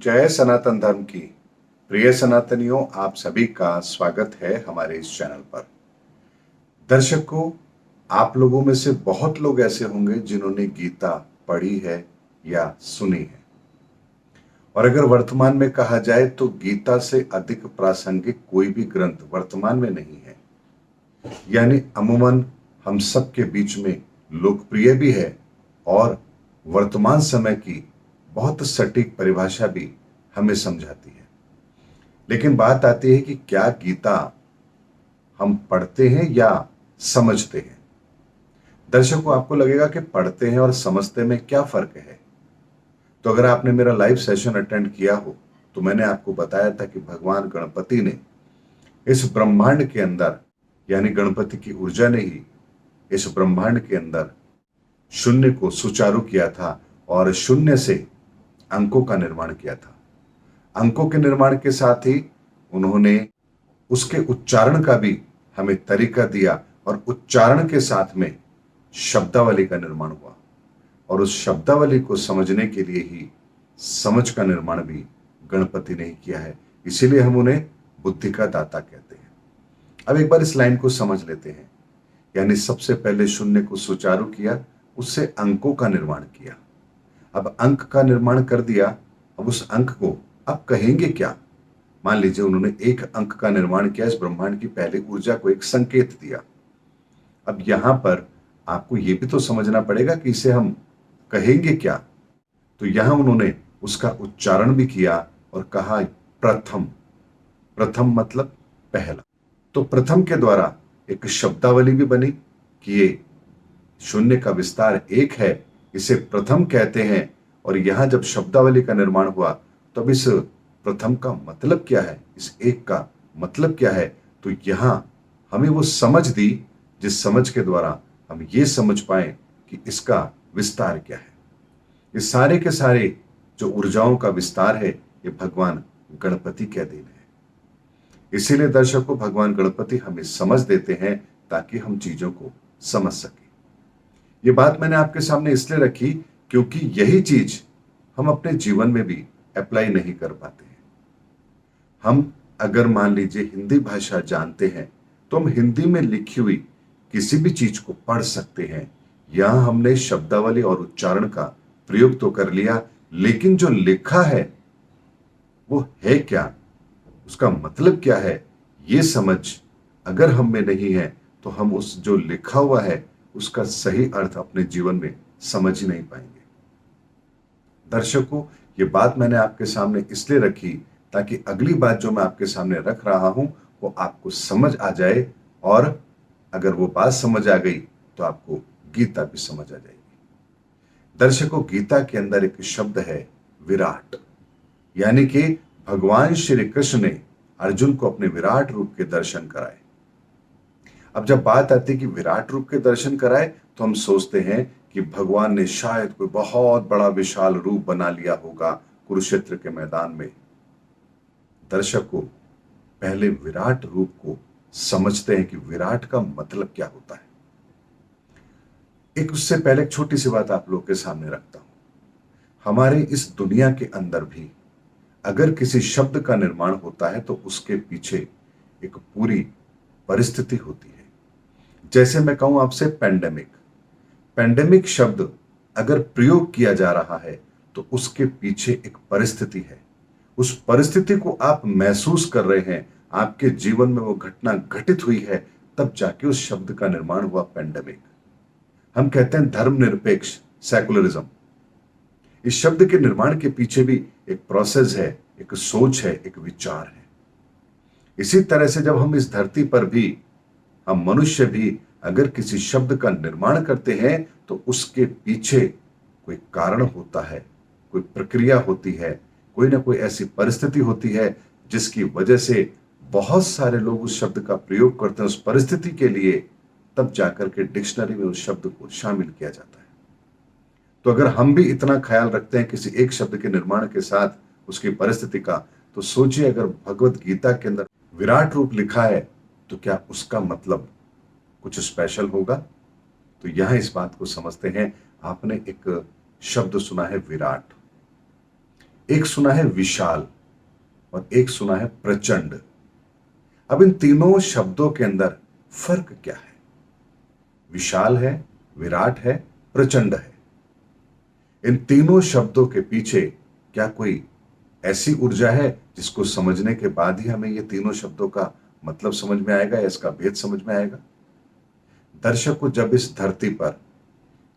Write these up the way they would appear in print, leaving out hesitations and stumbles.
जय सनातन धर्म की प्रिय सनातनियों, आप सभी का स्वागत है हमारे इस चैनल पर। दर्शकों, आप लोगों में से बहुत लोग ऐसे होंगे जिन्होंने गीता पढ़ी है या सुनी है। और अगर वर्तमान में कहा जाए तो गीता से अधिक प्रासंगिक कोई भी ग्रंथ वर्तमान में नहीं है। यानी अमूमन हम सब के बीच में लोकप्रिय भी है और वर्तमान समय की बहुत सटीक परिभाषा भी हमें समझाती है। लेकिन बात आती है कि क्या गीता हम पढ़ते हैं या समझते हैं। दर्शकों, आपको लगेगा कि पढ़ते हैं और समझते में क्या फर्क है। तो अगर आपने मेरा लाइव सेशन अटेंड किया हो तो मैंने आपको बताया था कि भगवान गणपति ने इस ब्रह्मांड के अंदर, यानी गणपति की ऊर्जा ने ही इस ब्रह्मांड के अंदर शून्य को सुचारू किया था और शून्य से अंकों का निर्माण किया था। अंकों के निर्माण के साथ ही उन्होंने उसके उच्चारण का भी हमें तरीका दिया और उच्चारण के साथ में शब्दावली का निर्माण हुआ। और उस शब्दावली को समझने के लिए ही समझ का निर्माण भी गणपति ने ही किया है। इसीलिए हम उन्हें बुद्धि का दाता कहते हैं। अब एक बार इस लाइन को समझ लेते हैं। यानी सबसे पहले शून्य को सुचारू किया, उससे अंकों का निर्माण किया। अब अंक का निर्माण कर दिया, अब उस अंक को अब कहेंगे क्या। मान लीजिए उन्होंने एक अंक का निर्माण किया, इस ब्रह्मांड की पहली ऊर्जा को एक संकेत दिया। अब यहां पर आपको यह भी तो समझना पड़ेगा कि इसे हम कहेंगे क्या। तो यहां उन्होंने उसका उच्चारण भी किया और कहा प्रथम। प्रथम मतलब पहला। तो प्रथम के द्वारा एक शब्दावली भी बनी कि ये शून्य का विस्तार एक है, इसे प्रथम कहते हैं। और यहां जब शब्दावली का निर्माण हुआ तब इस प्रथम का मतलब क्या है, इस एक का मतलब क्या है। तो यहां हमें वो समझ दी जिस समझ के द्वारा हम ये समझ पाए कि इसका विस्तार क्या है। ये सारे के सारे जो ऊर्जाओं का विस्तार है, ये भगवान गणपति के अधीन है। इसीलिए दर्शकों, भगवान गणपति हमें समझ देते हैं ताकि हम चीजों को समझ सकें। ये बात मैंने आपके सामने इसलिए रखी क्योंकि यही चीज हम अपने जीवन में भी अप्लाई नहीं कर पाते हैं। हम अगर मान लीजिए हिंदी भाषा जानते हैं तो हम हिंदी में लिखी हुई किसी भी चीज को पढ़ सकते हैं। यहां हमने शब्दावली और उच्चारण का प्रयोग तो कर लिया, लेकिन जो लिखा है वो है क्या, उसका मतलब क्या है, ये समझ अगर हम में नहीं है तो हम उस जो लिखा हुआ है उसका सही अर्थ अपने जीवन में समझ ही नहीं पाएंगे। दर्शकों, ये बात मैंने आपके सामने इसलिए रखी ताकि अगली बात जो मैं आपके सामने रख रहा हूं वो आपको समझ आ जाए। और अगर वो बात समझ आ गई तो आपको गीता भी समझ आ जाएगी। दर्शकों, गीता के अंदर एक शब्द है विराट। यानी कि भगवान श्री कृष्ण ने अर्जुन को अपने विराट रूप के दर्शन कराए। अब जब बात आती है कि विराट रूप के दर्शन कराए तो हम सोचते हैं कि भगवान ने शायद कोई बहुत बड़ा विशाल रूप बना लिया होगा कुरुक्षेत्र के मैदान में। दर्शकों, पहले विराट रूप को समझते हैं कि विराट का मतलब क्या होता है। एक उससे पहले एक छोटी सी बात आप लोग के सामने रखता हूं। हमारे इस दुनिया के अंदर भी अगर किसी शब्द का निर्माण होता है तो उसके पीछे एक पूरी परिस्थिति होती है। जैसे मैं कहूं आपसे पेंडेमिक। पेंडेमिक शब्द अगर प्रयोग किया जा रहा है तो उसके पीछे एक परिस्थिति है। उस परिस्थिति को आप महसूस कर रहे हैं, आपके जीवन में वो घटना घटित हुई है, तब जाके उस शब्द का निर्माण हुआ पेंडेमिक। हम कहते हैं धर्मनिरपेक्ष, सेकुलरिज्म। इस शब्द के निर्माण के पीछे भी एक प्रोसेस है, एक सोच है, एक विचार है। इसी तरह से जब हम इस धरती पर भी, हम मनुष्य भी अगर किसी शब्द का निर्माण करते हैं तो उसके पीछे कोई कारण होता है, कोई प्रक्रिया होती है, कोई ना कोई ऐसी परिस्थिति होती है जिसकी वजह से बहुत सारे लोग उस शब्द का प्रयोग करते हैं उस परिस्थिति के लिए। तब जाकर के डिक्शनरी में उस शब्द को शामिल किया जाता है। तो अगर हम भी इतना ख्याल रखते हैं किसी एक शब्द के निर्माण के साथ उसकी परिस्थिति का, तो सोचिए अगर भगवत गीता के अंदर विराट रूप लिखा है तो क्या उसका मतलब कुछ स्पेशल होगा। तो यहां इस बात को समझते हैं। आपने एक शब्द सुना है विराट। एक सुना है विशाल और एक सुना है प्रचंड। अब इन तीनों शब्दों के अंदर फर्क क्या है? विशाल है, विराट है, प्रचंड है। इन तीनों शब्दों के पीछे क्या कोई ऐसी ऊर्जा है जिसको समझने के बाद ही हमें ये तीनों शब्दों का मतलब समझ में आएगा या इसका भेद समझ में आएगा? दर्शकों, जब इस धरती पर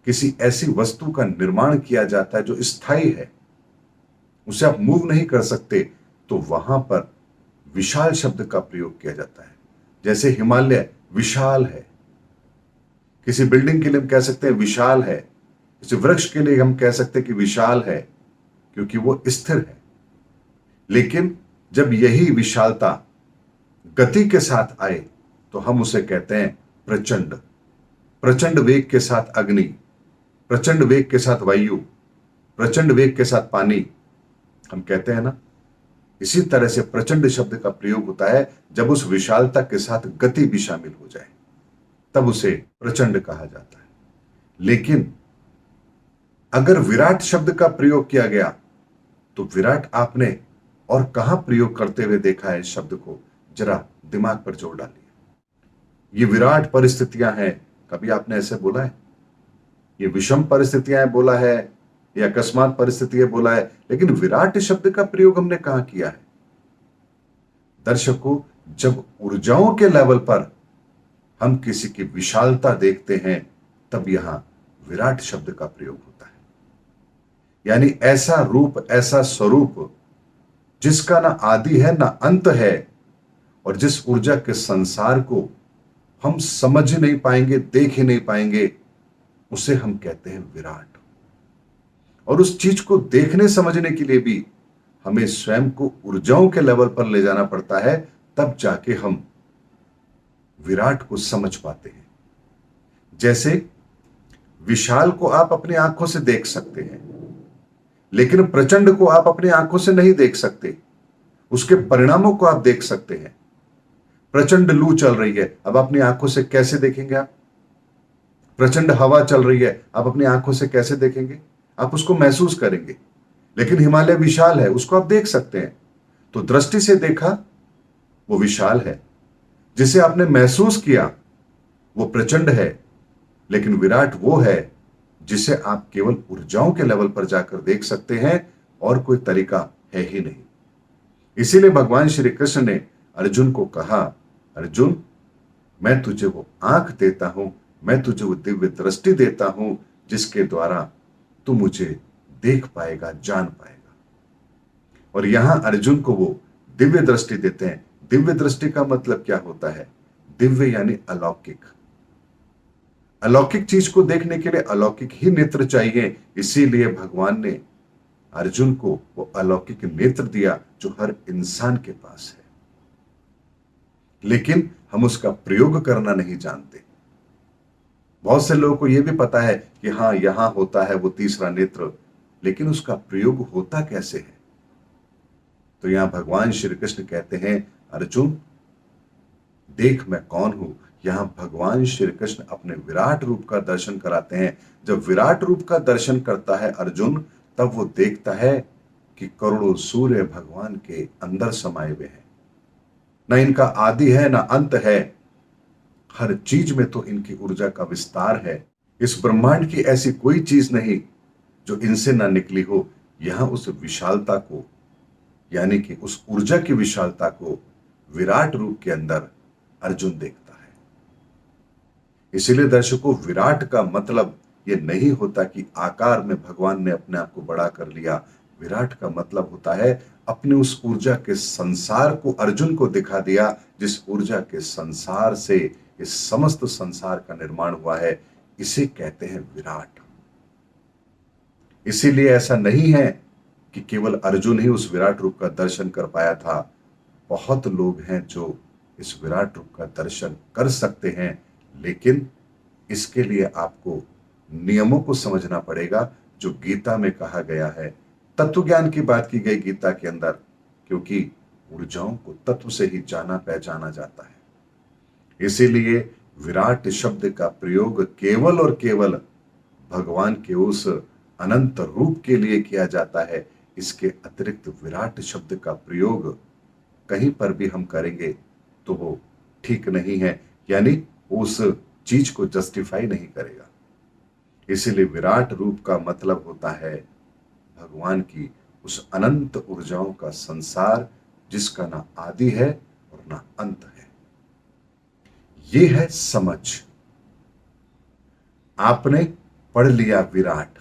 किसी ऐसी वस्तु का निर्माण किया जाता है जो स्थायी है, उसे आप मूव नहीं कर सकते, तो वहां पर विशाल शब्द का प्रयोग किया जाता है। जैसे हिमालय विशाल है, किसी बिल्डिंग के लिए हम कह सकते हैं विशाल है, किसी वृक्ष के लिए हम कह सकते हैं कि विशाल है, क्योंकि वो स्थिर है। लेकिन जब यही विशालता गति के साथ आए तो हम उसे कहते हैं प्रचंड। प्रचंड वेग के साथ अग्नि, प्रचंड वेग के साथ वायु, प्रचंड वेग के साथ पानी, हम कहते हैं ना। इसी तरह से प्रचंड शब्द का प्रयोग होता है जब उस विशालता के साथ गति भी शामिल हो जाए, तब उसे प्रचंड कहा जाता है। लेकिन अगर विराट शब्द का प्रयोग किया गया तो विराट आपने और कहां प्रयोग करते हुए देखा है? इस शब्द को जरा दिमाग पर जोर डालिए। ये विराट परिस्थितियां हैं, कभी आपने ऐसे बोला है? ये विषम परिस्थितियां बोला है या अकस्मात परिस्थितियां बोला है, लेकिन विराट शब्द का प्रयोग हमने कहां किया है? दर्शकों, जब ऊर्जाओं के लेवल पर हम किसी की विशालता देखते हैं, तब यहां विराट शब्द का प्रयोग होता है। यानी ऐसा रूप, ऐसा स्वरूप जिसका ना आदि है ना अंत है, और जिस ऊर्जा के संसार को हम समझ ही नहीं पाएंगे, देख ही नहीं पाएंगे, उसे हम कहते हैं विराट। और उस चीज को देखने समझने के लिए भी हमें स्वयं को ऊर्जाओं के लेवल पर ले जाना पड़ता है, तब जाके हम विराट को समझ पाते हैं। जैसे विशाल को आप अपनी आंखों से देख सकते हैं, लेकिन प्रचंड को आप अपनी आंखों से नहीं देख सकते, उसके परिणामों को आप देख सकते हैं। प्रचंड लू चल रही है, अब अपनी आंखों से कैसे देखेंगे आप? प्रचंड हवा चल रही है, आप अपनी आंखों से कैसे देखेंगे? आप उसको महसूस करेंगे। लेकिन हिमालय विशाल है, उसको आप देख सकते हैं। तो दृष्टि से देखा वो विशाल है, जिसे आपने महसूस किया वो प्रचंड है। लेकिन विराट वो है जिसे आप केवल ऊर्जाओं के लेवल पर जाकर देख सकते हैं, और कोई तरीका है ही नहीं। इसीलिए भगवान श्री कृष्ण ने अर्जुन को कहा, अर्जुन, मैं तुझे वो आंख देता हूं, मैं तुझे वो दिव्य दृष्टि देता हूं, जिसके द्वारा तू मुझे देख पाएगा, जान पाएगा। और यहां अर्जुन को वो दिव्य दृष्टि देते हैं। दिव्य दृष्टि का मतलब क्या होता है? दिव्य यानी अलौकिक। अलौकिक चीज को देखने के लिए अलौकिक ही नेत्र चाहिए। इसीलिए भगवान ने अर्जुन को वो अलौकिक नेत्र दिया जो हर इंसान के पास है, लेकिन हम उसका प्रयोग करना नहीं जानते। बहुत से लोगों को यह भी पता है कि हां, यहां होता है वो तीसरा नेत्र, लेकिन उसका प्रयोग होता कैसे है? तो यहां भगवान श्री कृष्ण कहते हैं, अर्जुन देख मैं कौन हूं। यहां भगवान श्री कृष्ण अपने विराट रूप का दर्शन कराते हैं। जब विराट रूप का दर्शन करता है अर्जुन, तब वो देखता है कि करोड़ों सूर्य भगवान के अंदर समाये हुए हैं। ना इनका आदि है ना अंत है, हर चीज में तो इनकी ऊर्जा का विस्तार है। इस ब्रह्मांड की ऐसी कोई चीज नहीं जो इनसे ना निकली हो। यहां उस विशालता को, यानी कि उस ऊर्जा की विशालता को विराट रूप के अंदर अर्जुन देखता है। इसीलिए दर्शकों, विराट का मतलब यह नहीं होता कि आकार में भगवान ने अपने आप को बड़ा कर लिया। विराट का मतलब होता है अपने उस ऊर्जा के संसार को अर्जुन को दिखा दिया, जिस ऊर्जा के संसार से इस समस्त संसार का निर्माण हुआ है। इसे कहते हैं विराट। इसीलिए ऐसा नहीं है कि केवल अर्जुन ही उस विराट रूप का दर्शन कर पाया था। बहुत लोग हैं जो इस विराट रूप का दर्शन कर सकते हैं, लेकिन इसके लिए आपको नियमों को समझना पड़ेगा जो गीता में कहा गया है। तत्व ज्ञान की बात की गई गीता के अंदर, क्योंकि ऊर्जाओं को तत्व से ही जाना पहचाना जाता है। इसीलिए विराट शब्द का प्रयोग केवल और केवल भगवान के उस अनंत रूप के लिए किया जाता है। इसके अतिरिक्त विराट शब्द का प्रयोग कहीं पर भी हम करेंगे तो वो ठीक नहीं है, यानी उस चीज को जस्टिफाई नहीं करेगा। इसीलिए विराट रूप का मतलब होता है भगवान की उस अनंत ऊर्जाओं का संसार जिसका ना आदि है और ना अंत है। ये है समझ। आपने पढ़ लिया विराट,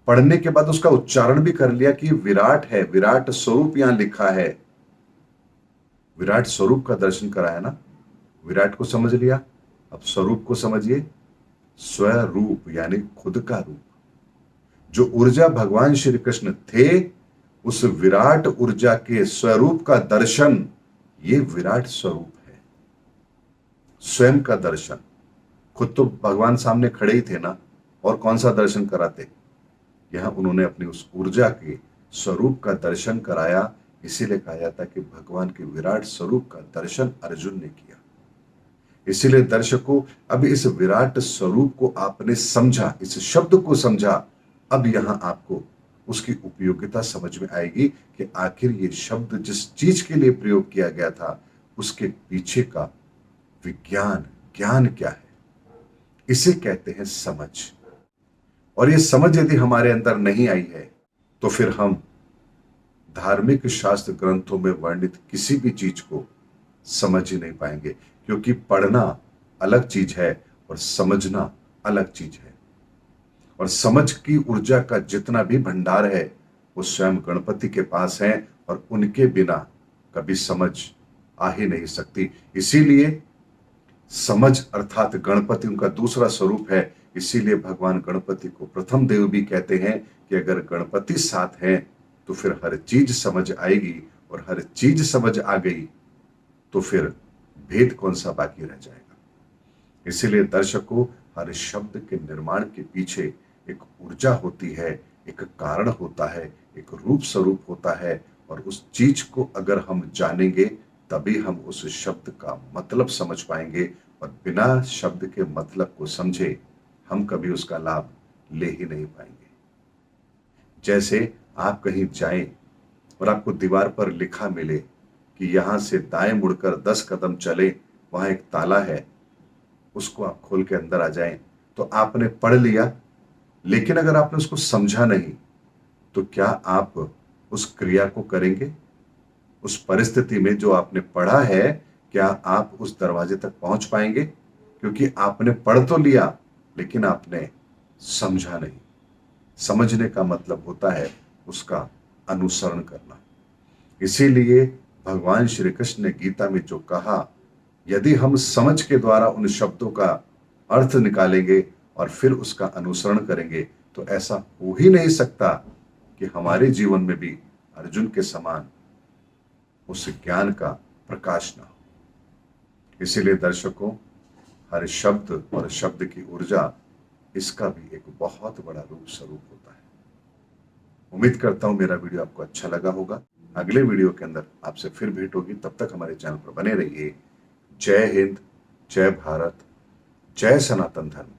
पढ़ने के बाद उसका उच्चारण भी कर लिया कि विराट है, विराट स्वरूप यहां लिखा है। विराट स्वरूप का दर्शन कराया ना, विराट को समझ लिया, अब स्वरूप को समझिए। स्वरूप यानी खुद का रूप। जो ऊर्जा भगवान श्री कृष्ण थे, उस विराट ऊर्जा के स्वरूप का दर्शन, ये विराट स्वरूप है। स्वयं का दर्शन, खुद तो भगवान सामने खड़े ही थे ना, और कौन सा दर्शन कराते। यहां उन्होंने अपनी उस ऊर्जा के स्वरूप का दर्शन कराया। इसीलिए कहा जाता है कि भगवान के विराट स्वरूप का दर्शन अर्जुन ने किया। इसीलिए दर्शकों, अब इस विराट स्वरूप को आपने समझा, इस शब्द को समझा, अब यहां आपको उसकी उपयोगिता समझ में आएगी कि आखिर ये शब्द जिस चीज के लिए प्रयोग किया गया था, उसके पीछे का विज्ञान, ज्ञान क्या है। इसे कहते हैं समझ। और ये समझ यदि हमारे अंदर नहीं आई है, तो फिर हम धार्मिक शास्त्र ग्रंथों में वर्णित किसी भी चीज को समझ ही नहीं पाएंगे। क्योंकि पढ़ना अलग चीज है और समझना अलग चीज है। और समझ की ऊर्जा का जितना भी भंडार है, वो स्वयं गणपति के पास है, और उनके बिना कभी समझ आ ही नहीं सकती। इसीलिए समझ अर्थात गणपति उनका दूसरा स्वरूप है। इसीलिए भगवान गणपति को प्रथम देव भी कहते हैं कि अगर गणपति साथ हैं तो फिर हर चीज समझ आएगी, और हर चीज समझ आ गई तो फिर भेद कौन सा बाकी रह जाएगा। इसीलिए दर्शकों, हर शब्द के निर्माण के पीछे एक ऊर्जा होती है, एक कारण होता है, एक रूप स्वरूप होता है। और उस चीज को अगर हम जानेंगे, तभी हम उस शब्द का मतलब समझ पाएंगे। और बिना शब्द के मतलब को समझे हम कभी उसका लाभ ले ही नहीं पाएंगे। जैसे आप कहीं जाएं और आपको दीवार पर लिखा मिले कि यहां से दाएं मुड़कर 10 कदम चले, वहां एक ताला है, उसको आप खोल के अंदर आ जाएं, तो आपने पढ़ लिया, लेकिन अगर आपने उसको समझा नहीं, तो क्या आप उस क्रिया को करेंगे? उस परिस्थिति में जो आपने पढ़ा है, क्या आप उस दरवाजे तक पहुंच पाएंगे? क्योंकि आपने पढ़ तो लिया, लेकिन आपने समझा नहीं। समझने का मतलब होता है उसका अनुसरण करना। इसीलिए भगवान श्री कृष्ण ने गीता में जो कहा, यदि हम समझ के द्वारा उन शब्दों का अर्थ निकालेंगे और फिर उसका अनुसरण करेंगे, तो ऐसा हो ही नहीं सकता कि हमारे जीवन में भी अर्जुन के समान उस ज्ञान का प्रकाश ना हो। इसीलिए दर्शकों, हर शब्द और शब्द की ऊर्जा, इसका भी एक बहुत बड़ा रूप स्वरूप होता है। उम्मीद करता हूं मेरा वीडियो आपको अच्छा लगा होगा। अगले वीडियो के अंदर आपसे फिर भेंट होगी। तब तक हमारे चैनल पर बने रहिए। जय हिंद, जय भारत, जय सनातन धर्म।